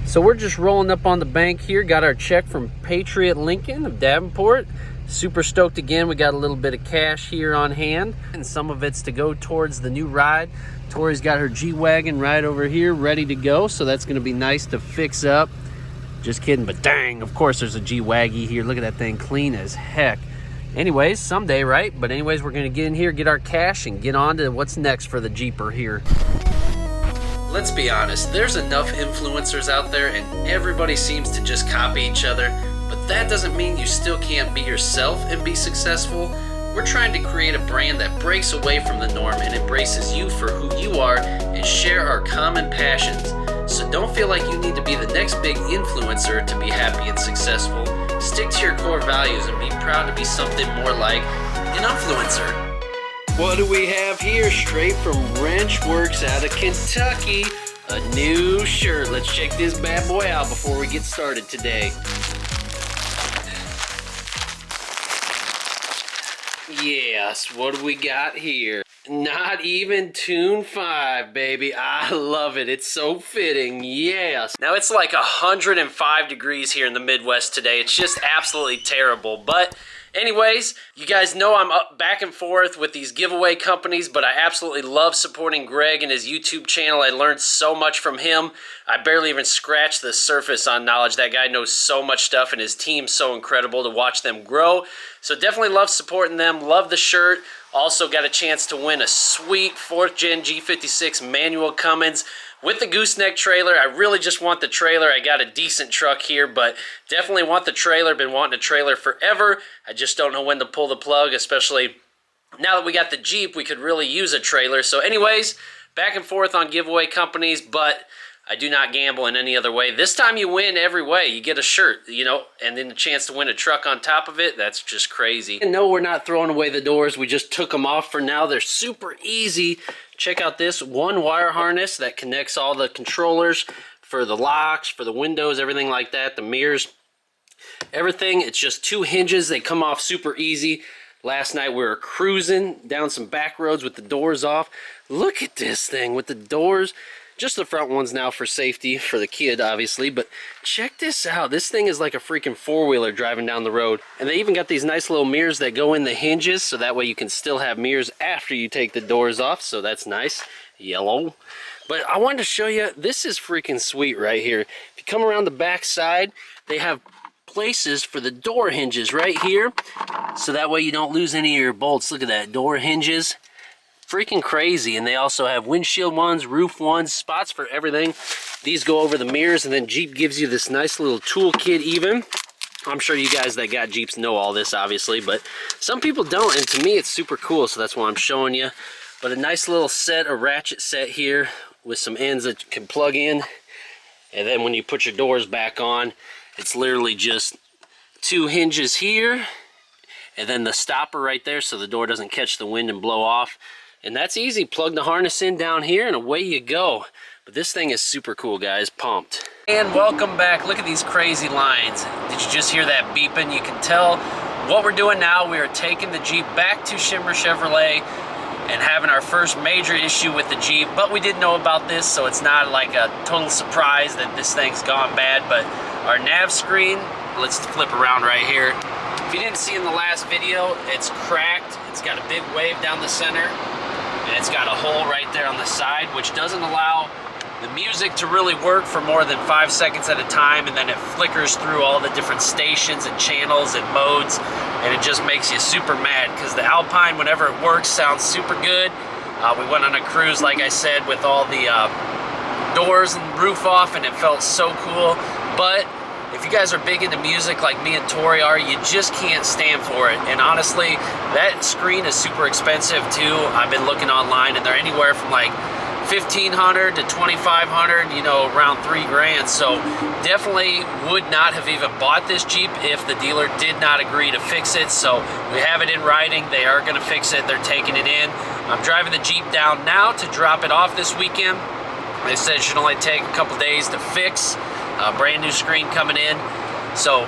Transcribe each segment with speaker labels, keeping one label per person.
Speaker 1: So we're just rolling up on the bank here. Got our check from Patriot Lincoln of Davenport. Super stoked again. We got a little bit of cash here on hand, and some of it's to go towards the new ride. Tori's got her G-Wagon right over here ready to go, so that's going to be nice to fix up. Just kidding, but dang, of course there's a G-Waggy here. Look at that thing, clean as heck. Anyways, someday, right? But anyways, we're going to get in here, get our cash, and get on to what's next for the Jeeper here. Let's be honest, there's enough influencers out there and everybody seems to just copy each other, but that doesn't mean you still can't be yourself and be successful. We're trying to create a brand that breaks away from the norm and embraces you for who you are and share our common passions. So don't feel like you need to be the next big influencer to be happy and successful. Stick to your core values and be proud to be something more like an influencer. What do we have here? Straight from Wrenchworks out of Kentucky. A new shirt. Let's check this bad boy out before we get started today. Yes, what do we got here? Not even Tune 5, baby. I love it. It's so fitting. Yes. Now, it's like 105 degrees here in the Midwest today. It's just absolutely terrible. But anyways, you guys know I'm up back and forth with these giveaway companies, but I absolutely love supporting Greg and his YouTube channel. I learned so much from him. I barely even scratched the surface on knowledge. That guy knows so much stuff, and his team's so incredible to watch them grow. So definitely love supporting them. Love the shirt. Also got a chance to win a sweet 4th Gen G56 manual Cummins with the gooseneck trailer. I really just want the trailer. I got a decent truck here, but definitely want the trailer. Been wanting a trailer forever. I just don't know when to pull the plug, especially now that we got the Jeep, we could really use a trailer. So anyways, back and forth on giveaway companies, but I do not gamble in any other way. This time you win every way. You get a shirt, you know, and then the chance to win a truck on top of it. That's just crazy. And no, we're not throwing away the doors. We just took them off for now. They're super easy. Check out this one wire harness that connects all the controllers for the locks, for the windows, everything like that, the mirrors, everything. It's just 2 hinges. They come off super easy. Last night we were cruising down some back roads with the doors off. Look at this thing with the doors. Just the front ones now for safety for the kid, obviously, but check this out. This thing is like a freaking 4-wheeler driving down the road. And they even got these nice little mirrors that go in the hinges, so that way you can still have mirrors after you take the doors off, so that's nice. Yellow. But I wanted to show you, this is freaking sweet right here. If you come around the back side, they have places for the door hinges right here, so that way you don't lose any of your bolts. Look at that, door hinges. Freaking crazy. And they also have windshield ones, roof ones, spots for everything. These go over the mirrors, and then Jeep gives you this nice little toolkit even. I'm sure you guys that got Jeeps know all this, obviously, but some people don't, and to me it's super cool, so that's why I'm showing you. But a nice little set, a ratchet set here with some ends that you can plug in, and then when you put your doors back on, it's literally just 2 hinges here, and then the stopper right there so the door doesn't catch the wind and blow off. And that's easy. Plug the harness in down here and away you go. But this thing is super cool, guys. Pumped. And welcome back. Look at these crazy lines. Did you just hear that beeping? You can tell what we're doing now. We are taking the Jeep back to Shimmer Chevrolet and having our first major issue with the Jeep. But we didn't know about this, so it's not like a total surprise that this thing's gone bad. But our nav screen, let's flip around right here. If you didn't see in the last video, it's cracked. It's got a big wave down the center. And it's got a hole right there on the side, which doesn't allow the music to really work for more than 5 seconds at a time, and then it flickers through all the different stations and channels and modes, and it just makes you super mad because the Alpine, whenever it works, sounds super good. We went on a cruise, like I said, with all the doors and roof off, and it felt so cool. But if you guys are big into music like me and Tori are, you just can't stand for it. And honestly, that screen is super expensive too. I've been looking online, and they're anywhere from like $1,500 to $2,500, you know, around $3 grand. So definitely would not have even bought this Jeep if the dealer did not agree to fix it. So we have it in writing. They are going to fix it. They're taking it in. I'm driving the Jeep down now to drop it off this weekend. They said it should only take a couple days to fix. Brand new screen coming in. So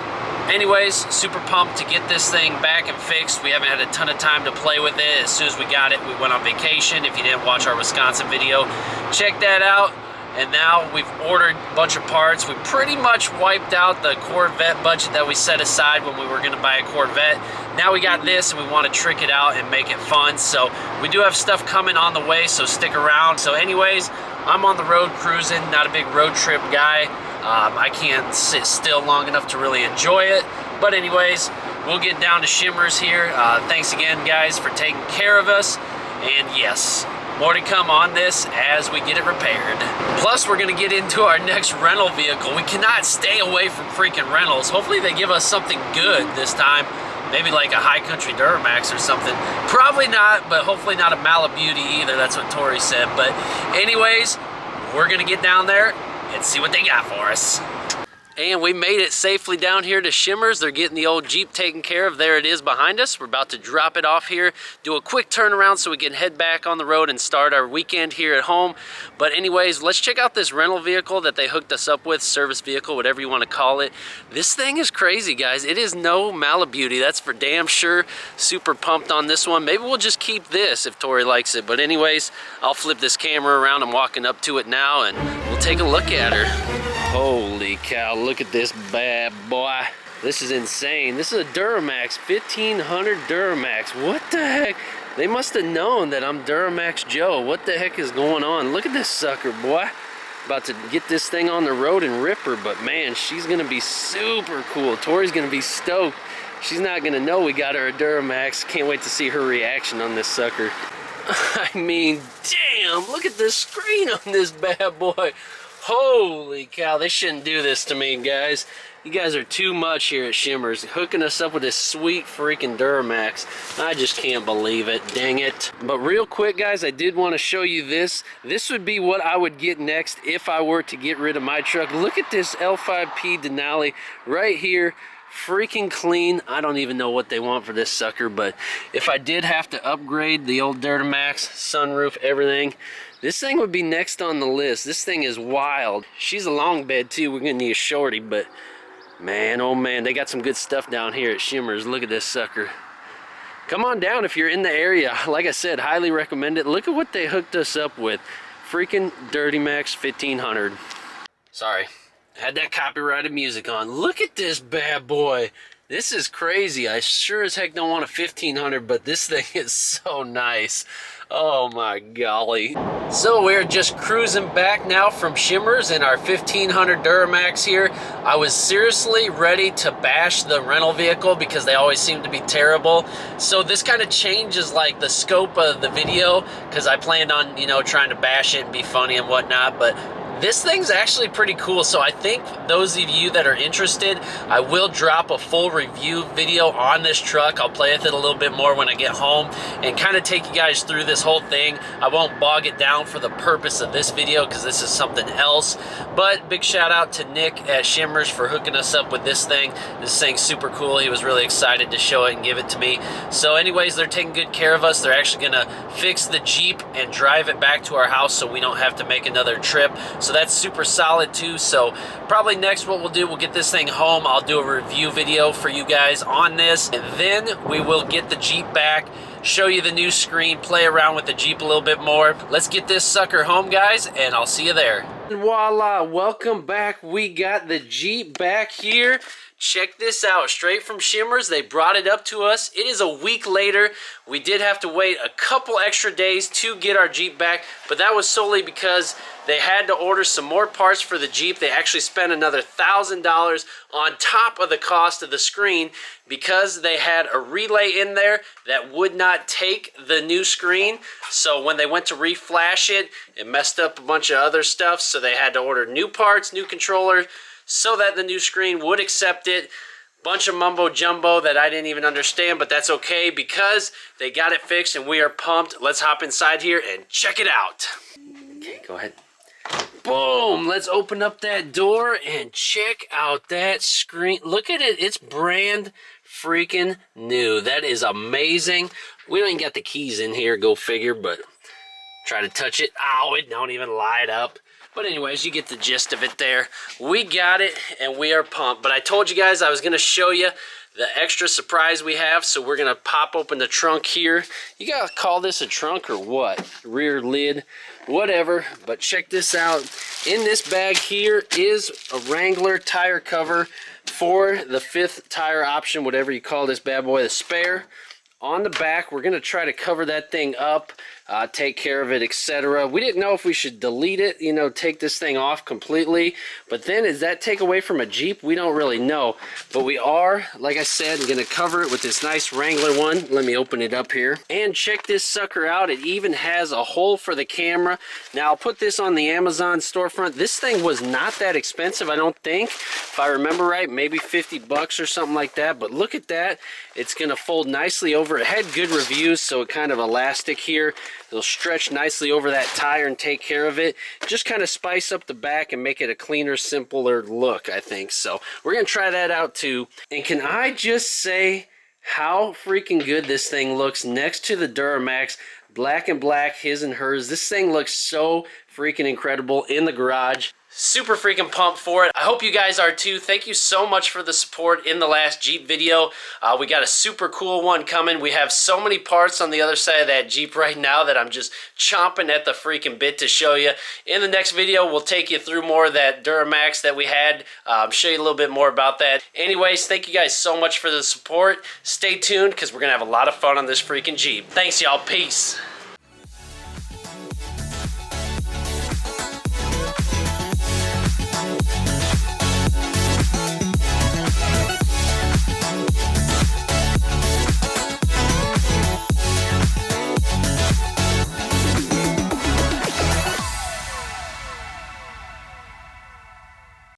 Speaker 1: anyways, super pumped to get this thing back and fixed. We haven't had a ton of time to play with it. As soon as we got it, we went on vacation. If you didn't watch our Wisconsin video, check that out. and now we've ordered a bunch of parts. We pretty much wiped out the Corvette budget that we set aside when we were going to buy a Corvette. Now we got this, and we want to trick it out and make it fun. So we do have stuff coming on the way, so stick around. So anyways, I'm on the road cruising, not a big road trip guy. I can't sit still long enough to really enjoy it. But anyways, we'll get down to Shimmers here. Thanks again, guys, for taking care of us. And yes, more to come on this as we get it repaired. Plus, we're gonna get into our next rental vehicle. We cannot stay away from freaking rentals. Hopefully they give us something good this time. Maybe like a High Country Duramax or something. Probably not, but hopefully not a Malibuti either. That's what Tori said. But anyways, we're gonna get down there and see what they got for us. And we made it safely down here to Shimmers. They're getting the old Jeep taken care of. There it is behind us. We're about to drop it off here, do a quick turnaround so we can head back on the road and start our weekend here at home. But anyways, let's check out this rental vehicle that they hooked us up with, service vehicle, whatever you want to call it. This thing is crazy, guys. It is no Malibuti, that's for damn sure. Super pumped on this one. Maybe we'll just keep this if Tori likes it. But anyways, I'll flip this camera around. I'm walking up to it now, and we'll take a look at her. Holy cow, look at this bad boy. This is insane. This is a Duramax, 1500 Duramax. What the heck? They must have known that I'm Duramax Joe. What the heck is going on? Look at this sucker, boy. About to get this thing on the road and rip her, but man, she's gonna be super cool. Tori's gonna be stoked. She's not gonna know we got her a Duramax. Can't wait to see her reaction on this sucker. I mean, damn, look at the screen on this bad boy. Holy cow, they shouldn't do this to me, guys. You guys are too much here at Shimmers, hooking us up with this sweet freaking Duramax. I just can't believe it, dang it. But real quick, guys, I did want to show you this. This would be what I would get next if I were to get rid of my truck. Look at this L5P Denali right here. Freaking clean. I don't even know what they want for this sucker, but if I did have to upgrade the old Duramax, sunroof, everything, this thing would be next on the list. This thing is wild. She's a long bed too. We're gonna need a shorty, but man, oh man, they got some good stuff down here at Shimmers. Look at this sucker. Come on down if you're in the area. Like I said, highly recommend it. Look at what they hooked us up with. Freaking Duramax 1500. Sorry, had that copyrighted music on. Look at this bad boy. This is crazy. I sure as heck don't want a 1500, but this thing is so nice. Oh my golly. So we're just cruising back now from Shimmers in our 1500 Duramax here. I was seriously ready to bash the rental vehicle because they always seem to be terrible. So this kind of changes like the scope of the video because I planned on, you know, trying to bash it and be funny and whatnot, but this thing's actually pretty cool. So I think those of you that are interested, I will drop a full review video on this truck. I'll play with it a little bit more when I get home and kind of take you guys through this whole thing. I won't bog it down for the purpose of this video because this is something else. But big shout out to Nick at Shimmers for hooking us up with this thing. This thing's super cool. He was really excited to show it and give it to me. So anyways, they're taking good care of us. They're actually gonna fix the Jeep and drive it back to our house so we don't have to make another trip. So that's super solid too. So probably next what we'll do, we'll get this thing home. I'll do a review video for you guys on this, and then we will get the Jeep back, show you the new screen, play around with the Jeep a little bit more. Let's get this sucker home, guys, and I'll see you there. And voila, welcome back. We got the Jeep back here. Check this out, straight from Shimmers. They brought it up to us. It is a week later. We did have to wait a couple extra days to get our Jeep back, but that was solely because they had to order some more parts for the Jeep. They actually spent another $1,000 on top of the cost of the screen because they had a relay in there that would not take the new screen. So when they went to reflash it, it messed up a bunch of other stuff. So they had to order new parts, new controller, so that the new screen would accept it. Bunch of mumbo jumbo that I didn't even understand, but that's okay because they got it fixed and we are pumped. Let's hop inside here and check it out. Okay, go ahead. Boom, let's open up that door and check out that screen. Look at it, it's brand freaking new. That is amazing. We don't even got the keys in here, go figure, but try to touch it. Ow, it don't even light up. But anyways, you get the gist of it there. We got it, and we are pumped. But I told you guys I was going to show you the extra surprise we have, so we're going to pop open the trunk here. You got to call this a trunk or what? Rear lid, whatever. But check this out. In this bag here is a Wrangler tire cover for the 5th tire option, whatever you call this bad boy, the spare. On the back, we're going to try to cover that thing up, take care of it, etc. We didn't know if we should delete it, you know, take this thing off completely. But then, does that take away from a Jeep? We don't really know. But we are, like I said, going to cover it with this nice Wrangler one. Let me open it up here. And check this sucker out. It even has a hole for the camera. Now, I'll put this on the Amazon storefront. This thing was not that expensive, I don't think. If I remember right, maybe 50 bucks or something like that. But look at that. It's going to fold nicely over. It had good reviews, so it kind of elastic here. It'll stretch nicely over that tire and take care of it. Just kind of spice up the back and make it a cleaner, simpler look, I think. So we're going to try that out too. And can I just say how freaking good this thing looks next to the Duramax. Black and black, his and hers. This thing looks so freaking incredible in the garage. Super freaking pumped for it. I hope you guys are too. Thank you so much for the support in the last Jeep video. We got a super cool one coming. We have so many parts on the other side of that Jeep right now that I'm just chomping at the freaking bit to show you. In the next video, we'll take you through more of that Duramax that we had. Show you a little bit more about that. Anyways, thank you guys so much for the support. Stay tuned because we're going to have a lot of fun on this freaking Jeep. Thanks, y'all. Peace.